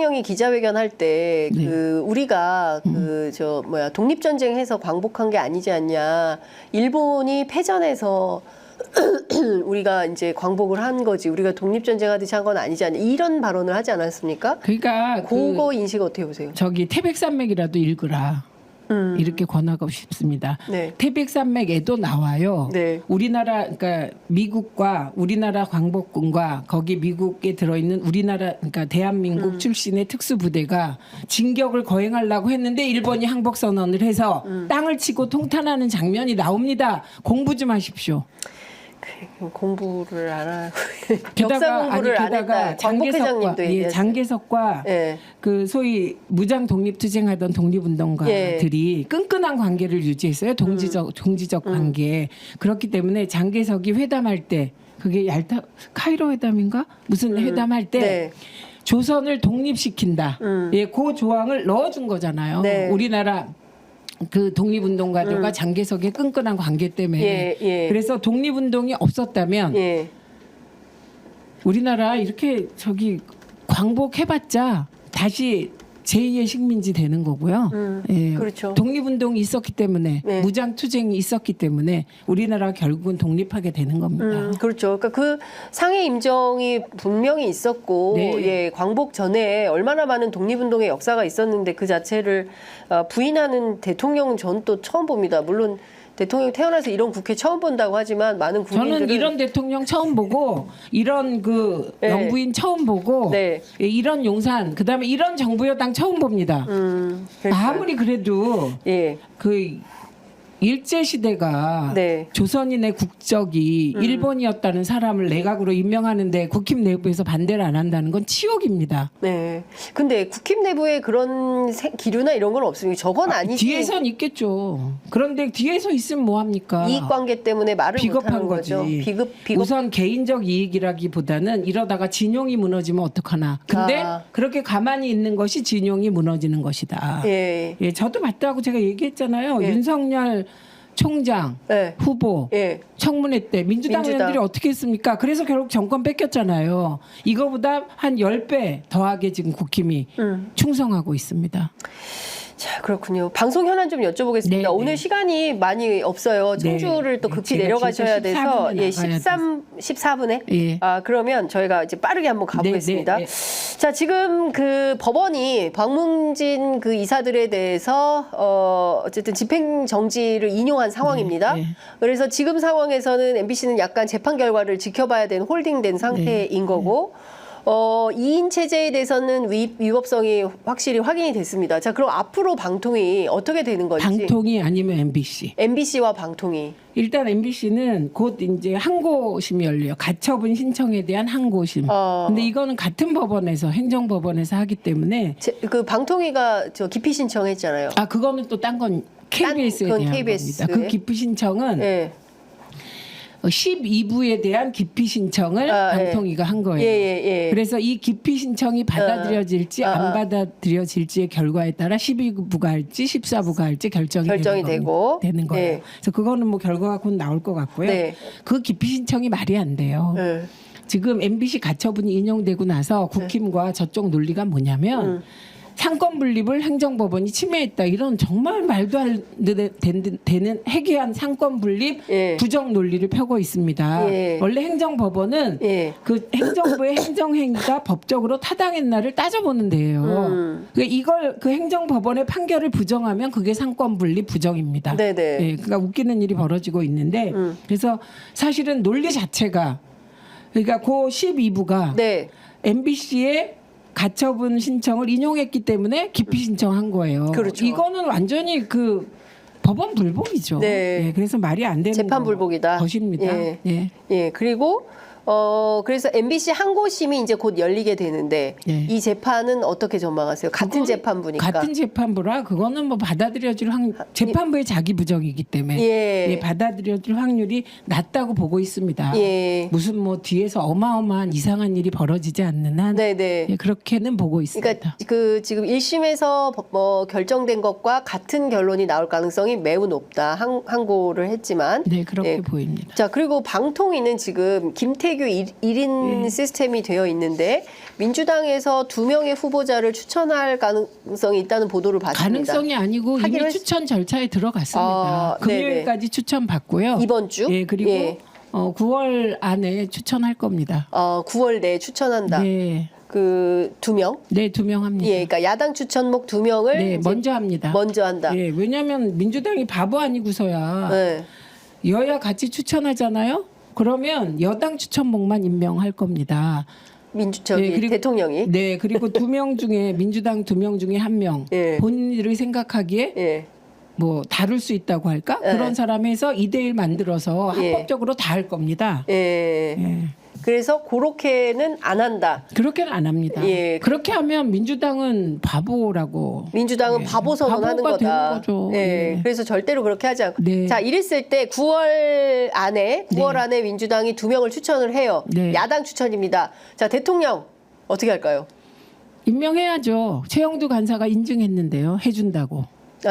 대통령이 기자회견 할 때 네. 우리가 독립전쟁해서 광복한 게 아니지 않냐. 일본이 패전해서 우리가 이제 광복을 한 거지. 우리가 독립전쟁 하듯이 한 건 아니지 않냐. 이런 발언을 하지 않았습니까? 그러니까 그거 인식 어떻게 보세요? 저기 태백산맥이라도 읽으라. 이렇게 권하고 싶습니다. 네. 태백산맥에도 나와요. 네. 우리나라 그러니까 미국과 우리나라 광복군과 거기 미국에 들어있는 우리나라 그러니까 대한민국 출신의 특수부대가 진격을 거행하려고 했는데 일본이 항복 선언을 해서 땅을 치고 통탄하는 장면이 나옵니다. 공부 좀 하십시오. 공부를 안 하고 게다가 공부를 안 했다. 장개석과 장개석과 예. 그 소위 무장 독립투쟁하던 독립운동가들이 끈끈한 관계를 유지했어요. 동지적 관계. 그렇기 때문에 장개석이 회담할 때 그게 카이로 회담인가 무슨 회담할 때 네. 조선을 독립시킨다. 예, 그 조항을 넣어준 거잖아요. 네. 우리나라 그 독립운동가들과 장개석의 끈끈한 관계 때문에. 예, 예. 그래서 독립운동이 없었다면 예. 우리나라 이렇게 저기 광복해봤자 다시 제2의 식민지 되는 거고요. 예. 그렇죠. 독립운동이 있었기 때문에 네. 무장투쟁이 있었기 때문에 우리나라가 결국은 독립하게 되는 겁니다. 그렇죠. 그러니까 그 상해 임정이 분명히 있었고, 네. 예, 광복 전에 얼마나 많은 독립운동의 역사가 있었는데 그 자체를 부인하는 대통령은 전 또 처음 봅니다. 물론 대통령 태어나서 이런 국회 처음 본다고 하지만 많은 국민들은 저는 이런 대통령 처음 보고 이런 그 네. 영부인 처음 보고 네. 예, 이런 용산 그다음에 이런 정부 여당 처음 봅니다. 그러니까요. 아무리 그래도 예, 그 일제 시대가 네. 조선인의 국적이 일본이었다는 사람을 내각으로 임명하는데 국힘 내부에서 반대를 안 한다는 건 치욕입니다. 네. 근데 국힘 내부에 그런 기류나 이런 건 없습니다. 저건 아니지. 뒤에선 있겠죠. 그런데 뒤에서 있으면 뭐 합니까? 이익관계 때문에 말을 비겁한 못하는 거죠. 거지. 비급. 우선 개인적 이익이라기보다는 이러다가 진용이 무너지면 어떡하나. 근데 그렇게 가만히 있는 것이 진용이 무너지는 것이다. 예. 예, 저도 맞다고 제가 얘기했잖아요. 예. 윤석열 총장 예. 후보 예. 청문회 때 민주당 의원들이 어떻게 했습니까? 그래서 결국 정권 뺏겼잖아요. 이거보다 한 10배 더하게 지금 국힘이 충성하고 있습니다. 자, 그렇군요. 방송 현안 좀 여쭤보겠습니다. 네, 오늘 네. 시간이 많이 없어요. 청주를 또 급히 제가 내려가셔야 진짜 돼서 14분에 예, 나가야 14분에 예. 그러면 저희가 이제 빠르게 한번 가보겠습니다. 네, 네, 자, 지금 그 법원이 박문진 그 이사들에 대해서 어쨌든 집행 정지를 인용한 상황입니다. 네. 그래서 지금 상황에서는 MBC는 약간 재판 결과를 지켜봐야 되는 홀딩된 상태인 거고. 2인 체제에 대해서는 위법성이 확실히 확인이 됐습니다. 자, 그럼 앞으로 방통위 어떻게 되는 건지. 방통위 아니면 MBC. MBC와 방통위. 일단 MBC는 곧 이제 항고심이 열려요. 가처분 신청에 대한 항고심. 근데 이거는 같은 법원에서 행정법원에서 하기 때문에 그 방통위가 저 기피 신청했잖아요. 그거는 또 딴 건 KBS에 그건 대한 KBS. 겁니다. 그 기피 신청은 예. 12부에 대한 기피 신청을 방통위가 한 거예요. 예. 그래서 이 기피 신청이 받아들여질지 안 받아들여질지의 결과에 따라 12부가 할지 14부가 할지 결정이 되는 거예요. 네. 그래서 그거는 뭐 결과가 곧 나올 것 같고요. 네. 그 기피 신청이 말이 안 돼요. 네. 지금 MBC 가처분이 인용되고 나서 국힘과 저쪽 논리가 뭐냐면 상권 분립을 행정법원이 침해했다. 이런 정말 말도 안 되는 해괴한 상권 분립 부정 논리를 펴고 있습니다. 원래 행정법원은 그 행정부의 행정행위가 법적으로 타당했나를 따져보는 데예요. 그러니까 이걸 그 행정법원의 판결을 부정하면 그게 상권 분립 부정입니다. 네네. 예, 그러니까 웃기는 일이 벌어지고 있는데 그래서 사실은 논리 자체가 그러니까 그 12부가 MBC의 가처분 신청을 인용했기 때문에 기피 신청한 거예요. 그렇죠. 이거는 완전히 그 법원 불복이죠. 네. 예, 그래서 말이 안 되는 재판 불복이다. 것입니다. 예. 그리고 그래서 MBC 항고심이 이제 곧 열리게 되는데 이 재판은 어떻게 전망하세요? 같은 재판부니까. 같은 재판부라 그거는 뭐 받아들여질 재판부의 자기 부정이기 때문에 받아들여질 확률이 낮다고 보고 있습니다. 무슨 뭐 뒤에서 어마어마한 이상한 일이 벌어지지 않는 한 그렇게는 보고 있습니다. 그러니까 그 지금 1심에서 뭐 결정된 것과 같은 결론이 나올 가능성이 매우 높다. 항고를 했지만. 네, 그렇게 보입니다. 자, 그리고 방통위는 지금 김태희 김태규 1인 시스템이 되어 있는데 민주당에서 2명의 후보자를 추천할 가능성이 있다는 보도를 봤습니다. 가능성이 아니고 이미 하기로 추천 절차에 들어갔습니다. 금요일까지 추천 받고요. 이번 주? 예, 그리고 예. 9월 안에 추천할 겁니다. 9월 내에 추천한다. 네. 그 2명? 네, 2명 합니다. 예, 그러니까 야당 추천목 2명을 네, 먼저 합니다. 먼저 한다. 예, 왜냐하면 민주당이 바보 아니고서야 네. 여야 같이 추천하잖아요. 그러면 여당 추천목만 임명할 겁니다. 저기 네, 그리고- 대통령이. 네, 그리고 2명 중에 민주당 2명 중에 1명 예. 본인들이 생각하기에 예. 뭐 다룰 수 있다고 할까? 예. 그런 사람에서 2대1 만들어서 예. 합법적으로 다 할 겁니다. 예. 예. 그래서 그렇게는 안 한다. 그렇게는 안 합니다. 예. 그렇게 하면 민주당은 바보라고. 민주당은 예. 바보 선언하는 바보가 거다. 되는 거죠. 예. 예. 그래서 절대로 그렇게 하지 않고. 네. 자, 이랬을 때 9월 안에 민주당이 2명을 추천을 해요. 네. 야당 추천입니다. 자, 대통령 어떻게 할까요? 임명해야죠. 최영두 간사가 인증했는데요. 해준다고.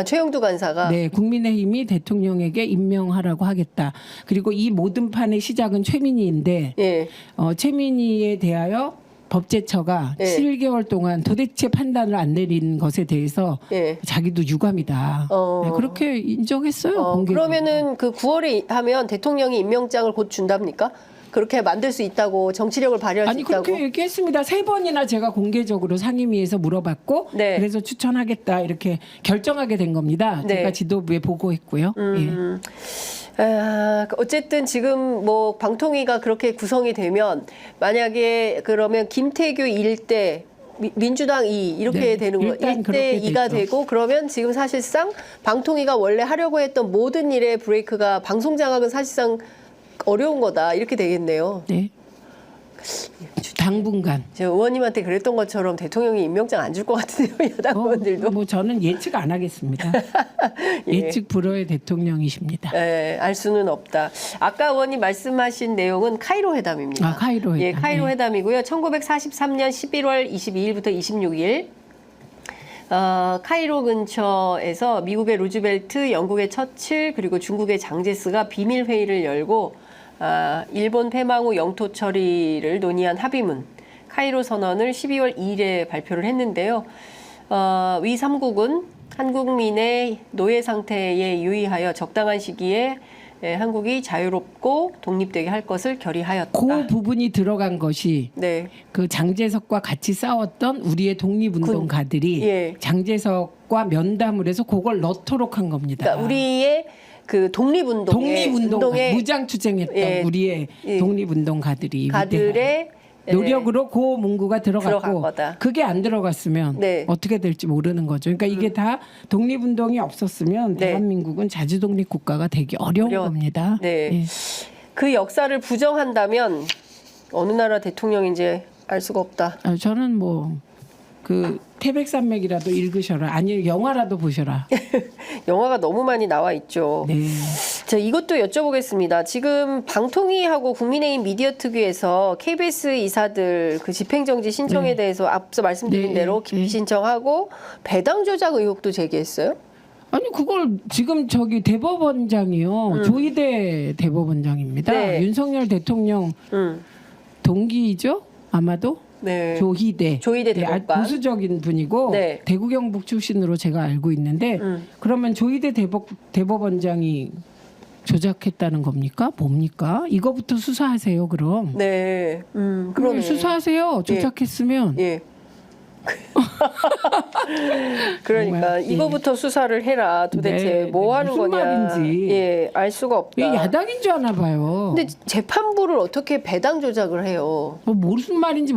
최영두 간사가 네, 국민의힘이 대통령에게 임명하라고 하겠다. 그리고 이 모든 판의 시작은 최민희인데 예. 최민희에 대하여 법제처가 예. 7개월 동안 도대체 판단을 안 내린 것에 대해서 예. 자기도 유감이다. 네, 그렇게 인정했어요. 공개적으로. 그러면은 그 9월에 하면 대통령이 임명장을 곧 준답니까? 그렇게 만들 수 있다고 정치력을 발휘할 아니 수 있다고. 그렇게 얘기했습니다. 3번이나 제가 공개적으로 상임위에서 물어봤고 네. 그래서 추천하겠다 이렇게 결정하게 된 겁니다. 네. 제가 지도부에 보고했고요. 예. 어쨌든 지금 뭐 방통위가 그렇게 구성이 되면 만약에 그러면 김태규 1대 민주당 2 이렇게 네, 되는 거 일단 1대 그렇게 2가 됐죠. 되고 그러면 지금 사실상 방통위가 원래 하려고 했던 모든 일의 브레이크가 방송 장악은 사실상 어려운 거다 이렇게 되겠네요. 네. 당분간. 제가 의원님한테 그랬던 것처럼 대통령이 임명장 안 줄 것 같은데요, 여당 의원들도. 뭐 저는 예측 안 하겠습니다. 예. 예측 불허의 대통령이십니다. 알 수는 없다. 아까 의원님 말씀하신 내용은 카이로 회담입니다. 아, 카이로 회담. 예, 카이로 네. 회담이고요. 1943년 11월 22일부터 26일 카이로 근처에서 미국의 루즈벨트, 영국의 처칠, 그리고 중국의 장제스가 비밀 회의를 열고 일본 패망 후 영토 처리를 논의한 합의문 카이로 선언을 12월 2일에 발표를 했는데요. 위 3국은 한국민의 노예 상태에 유의하여 적당한 시기에 한국이 자유롭고 독립되게 할 것을 결의하였다. 그 부분이 들어간 것이 네. 그 장제석과 같이 싸웠던 우리의 독립운동가들이 예. 장제석과 면담을 해서 그걸 넣도록 한 겁니다. 그러니까 우리의 그 독립운동의 무장투쟁했던 예. 우리의 예. 독립운동가들이 가들의 노력으로 그 문구가 들어간 들어갔고 거다. 그게 안 들어갔으면 네. 어떻게 될지 모르는 거죠. 그러니까 이게 다 독립운동이 없었으면 네. 대한민국은 자주독립 국가가 되기 어려운 겁니다. 네. 예. 그 역사를 부정한다면 어느 나라 대통령인지 알 수가 없다. 저는 뭐 그 태백산맥이라도 읽으셔라. 아니 영화라도 보셔라. 영화가 너무 많이 나와 있죠. 네. 자, 이것도 여쭤보겠습니다. 지금 방통위하고 국민의힘 미디어특위에서 KBS 이사들 그 집행정지 신청에 대해서 앞서 말씀드린 네, 대로 네. 신청하고 배당 조작 의혹도 제기했어요. 아니 그걸 지금 저기 대법원장이요. 조희대 대법원장입니다. 네. 윤석열 대통령 동기이죠? 아마도 네. 조희대 조희대 아주 대법관. 보수적인 분이고 네. 대구 경북 출신으로 제가 알고 있는데 그러면 조희대 대법원장이 조작했다는 겁니까? 뭡니까? 이거부터 수사하세요. 그럼 네. 그럼 그러네. 수사하세요. 조작했으면 예. 그러니까 정말, 예. 이거부터 수사를 해라. 도대체 네, 뭐 하는 무슨 거냐. 말인지. 예, 알 수가 없다. 이게 야당인 줄 아나 봐요. 근데 재판부를 어떻게 배당 조작을 해요? 뭐 무슨 말인지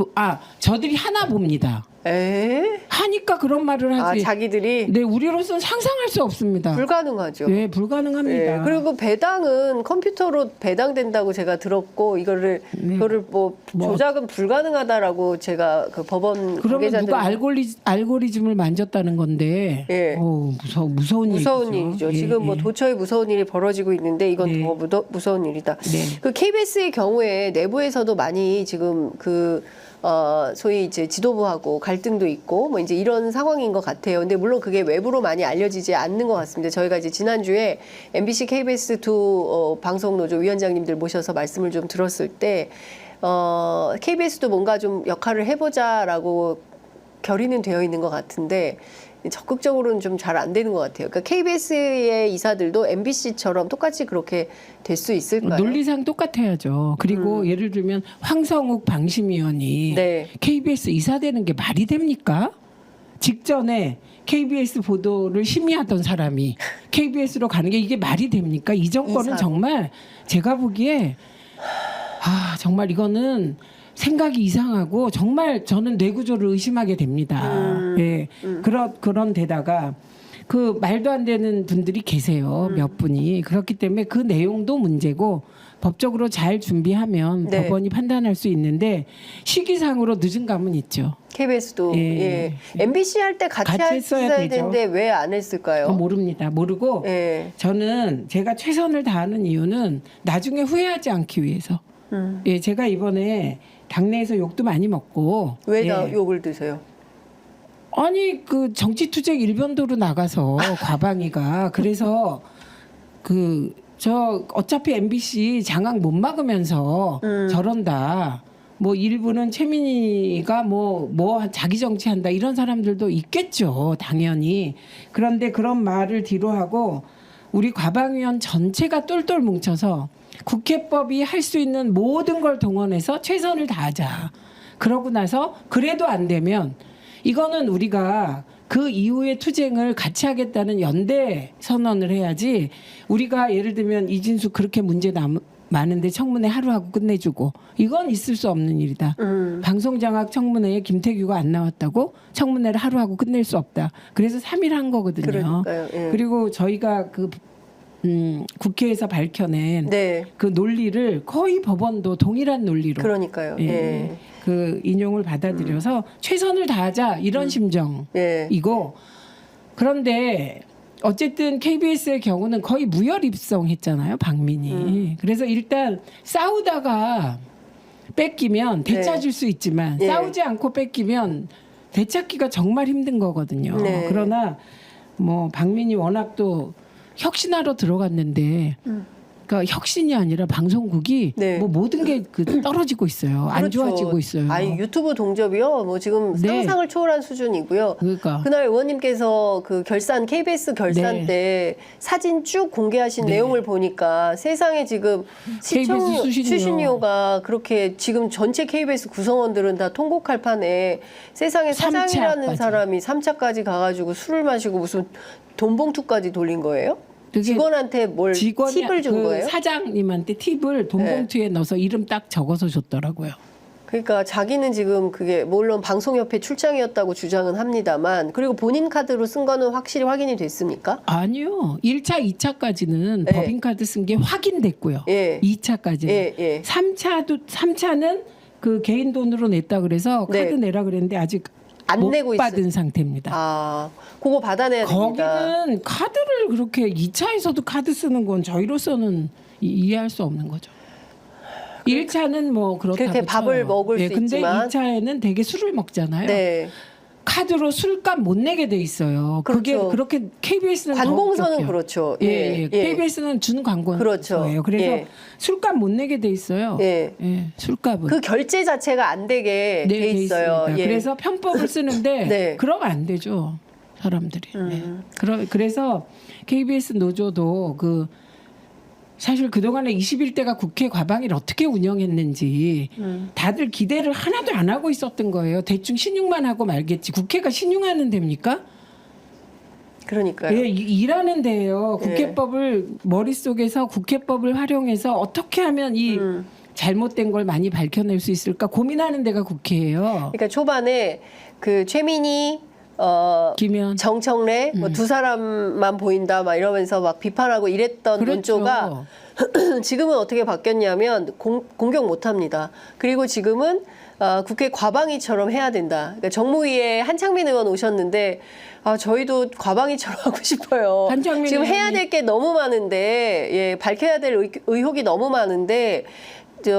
저들이 하나 봅니다. 에? 하니까 그런 말을 하지. 자기들이 네, 우리로서는 상상할 수 없습니다. 불가능하죠. 네, 불가능합니다. 예, 그리고 배당은 컴퓨터로 배당된다고 제가 들었고 이거를 뭐 조작은 불가능하다라고 제가 그 법원 그러면 관계자들 누가 알고리즘을 만졌다는 건데, 예. 무서운 일이죠. 예, 지금 뭐 예. 도처에 무서운 일이 벌어지고 있는데 이건 네. 더 무서운 일이다. 네. 그 KBS의 경우에 내부에서도 많이 지금 소위 이제 지도부하고 갈등도 있고 뭐 이제 이런 상황인 것 같아요. 근데 물론 그게 외부로 많이 알려지지 않는 것 같습니다. 저희가 이제 지난주에 MBC KBS 두 방송노조 위원장님들 모셔서 말씀을 좀 들었을 때 KBS도 뭔가 좀 역할을 해보자라고 결의는 되어 있는 것 같은데 적극적으로는 좀 잘 안 되는 것 같아요. 그러니까 KBS의 이사들도 MBC처럼 똑같이 그렇게 될 수 있을까요? 논리상 똑같아야죠. 그리고 예를 들면 황성욱 방심위원이 네. KBS 이사되는 게 말이 됩니까? 직전에 KBS 보도를 심의하던 사람이 KBS로 가는 게 이게 말이 됩니까? 이 정권은 이사로. 정말 제가 보기에 정말 이거는 생각이 이상하고 정말 저는 뇌구조를 의심하게 됩니다. 예. 그런 데다가 그 말도 안 되는 분들이 계세요. 몇 분이. 그렇기 때문에 그 내용도 문제고 법적으로 잘 준비하면 네. 법원이 판단할 수 있는데 시기상으로 늦은 감은 있죠. KBS도 예. MBC 할 때 같이 했어야 했어야 되죠. 되는데 왜 안 했을까요? 모릅니다. 모르고 예. 저는 제가 최선을 다하는 이유는 나중에 후회하지 않기 위해서. 예, 제가 이번에 당내에서 욕도 많이 먹고 왜 예. 다 욕을 드세요? 아니 그 정치투쟁 일변도로 나가서 과방위가 그래서 저 어차피 MBC 장악 못 막으면서 저런다. 뭐 일부는 최민희가 뭐 자기 정치한다 이런 사람들도 있겠죠 당연히. 그런데 그런 말을 뒤로 하고 우리 과방위원 전체가 똘똘 뭉쳐서 국회법이 할 수 있는 모든 걸 동원해서 최선을 다하자. 그러고 나서 그래도 안 되면 이거는 우리가 그 이후의 투쟁을 같이 하겠다는 연대 선언을 해야지 우리가 예를 들면 이진수 그렇게 문제 많은데 청문회 하루 하고 끝내주고 이건 있을 수 없는 일이다. 방송장악 청문회에 김태규가 안 나왔다고 청문회를 하루 하고 끝낼 수 없다. 그래서 3일 한 거거든요. 그러니까요. 예. 그리고 저희가 국회에서 밝혀낸 네. 그 논리를 거의 법원도 동일한 논리로 그러니까요. 예, 예. 그 인용을 받아들여서 최선을 다하자 이런 심정이고 예. 그런데 어쨌든 KBS의 경우는 거의 무혈 입성했잖아요 박민이. 그래서 일단 싸우다가 뺏기면 되찾을 수 있지만 예. 싸우지 않고 뺏기면 되찾기가 정말 힘든 거거든요. 네. 그러나 뭐 박민이 워낙 또 혁신하러 들어갔는데 그러니까 혁신이 아니라 방송국이 네. 뭐 모든 게 떨어지고 있어요. 안 그렇죠. 좋아지고 있어요. 아니 유튜브 동접이요. 뭐 지금 네. 상상을 초월한 수준이고요. 그러니까 그날 의원님께서 그 KBS 결산 네. 때 사진 쭉 공개하신 네. 내용을 보니까 세상에 지금 KBS 수신료가 그렇게 지금 전체 KBS 구성원들은 다 통곡할 판에 세상에 3차까지. 사장이라는 사람이 3차까지 가가지고 술을 마시고 무슨 돈봉투까지 돌린 거예요? 그게 직원한테 뭘 직원이 팁을 준 그 거예요? 사장님한테 팁을 돈봉투에 넣어서 이름 딱 적어서 줬더라고요. 그러니까 자기는 지금 그게 물론 방송협회 출장이었다고 주장은 합니다만 그리고 본인 카드로 쓴 거는 확실히 확인이 됐습니까? 아니요. 1차, 2차까지는 네. 법인카드 쓴 게 확인됐고요. 예. 2차까지는. 예, 예. 3차는 그 개인 돈으로 냈다 그래서 네. 카드 내라 그랬는데 아직 안 못 내고 받은 상태입니다. 아, 그거 받아내야 됩니다. 거기는 카드를 그렇게 2차에서도 카드 쓰는 건 저희로서는 이해할 수 없는 거죠. 1차는 뭐 그렇다고 그렇게 밥을 쳐요. 먹을 수 근데 있지만. 2차에는 되게 술을 먹잖아요. 네. 카드로 술값 못 내게 돼 있어요. 그게 그렇죠. 그렇게 KBS는 관공서는 그렇죠. 예. KBS는 준 광고예요. 그렇죠. 그래서 예. 술값 못 내게 돼 있어요. 예. 술값은 그 결제 자체가 안 되게 네, 돼 있어요. 있습니다. 예. 그래서 편법을 쓰는데 네. 그러면 안 되죠. 사람들이. 예. 그래서 KBS 노조도 사실 그동안에 21대가 국회 과방위를 어떻게 운영했는지 다들 기대를 하나도 안 하고 있었던 거예요. 대충 신용만 하고 말겠지. 국회가 신용하는 데입니까? 그러니까요. 예, 일하는 데예요. 예. 국회법을 머릿속에서 국회법을 활용해서 어떻게 하면 이 잘못된 걸 많이 밝혀낼 수 있을까 고민하는 데가 국회예요. 그러니까 초반에 그 최민희 김현 정청래 뭐 두 사람만 보인다 막 이러면서 막 비판하고 이랬던 그렇죠. 논조가 지금은 어떻게 바뀌었냐면 공격 못합니다. 그리고 지금은 국회 과방위처럼 해야 된다. 그러니까 정무위에 한창민 의원 오셨는데 저희도 과방위처럼 하고 싶어요. 한창민 지금 해야 의원이- 될 게 너무 많은데 예, 밝혀야 될 의혹이 너무 많은데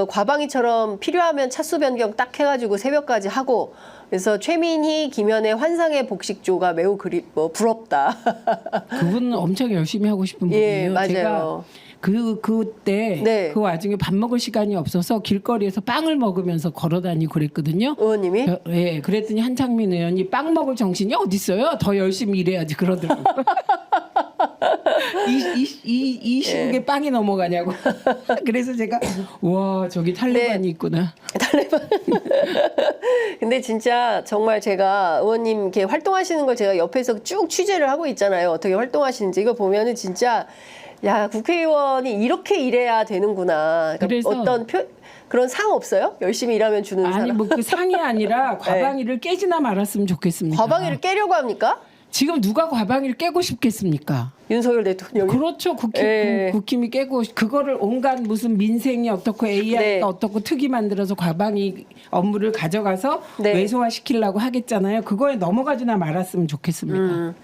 과방위처럼 필요하면 차수 변경 딱 해가지고 새벽까지 하고 그래서 최민희, 김현의 환상의 복식조가 매우 부럽다. 그분은 엄청 열심히 하고 싶은 예, 분이에요. 맞아요. 제가 그때 네. 그 와중에 밥 먹을 시간이 없어서 길거리에서 빵을 먹으면서 걸어다니고 그랬거든요. 의원님이 예, 그랬더니 한창민 의원이 빵 먹을 정신이 어디 있어요? 더 열심히 일해야지 그러더라고요. 이 시국에 예. 빵이 넘어가냐고. 그래서 제가 와 저기 탈레반이 네. 있구나. 근데 진짜 정말 제가 의원님 이렇게 활동하시는 걸 제가 옆에서 쭉 취재를 하고 있잖아요. 어떻게 활동하시는지 이거 보면은 진짜 야 국회의원이 이렇게 일해야 되는구나. 그러니까 그래서 어떤 그런 상 없어요? 열심히 일하면 주는 아니 상. 뭐 그 상이 아니라 과방위를 깨지나 말았으면 좋겠습니다. 과방위를 깨려고 합니까? 지금 누가 과방위를 깨고 싶겠습니까? 윤석열 대통령이. 그렇죠. 예. 국힘이 깨고 그거를 온갖 무슨 민생이 어떻고 AI가 네. 어떻고 특위 만들어서 과방위 업무를 가져가서 네. 외소화시키려고 하겠잖아요. 그거에 넘어가지나 말았으면 좋겠습니다.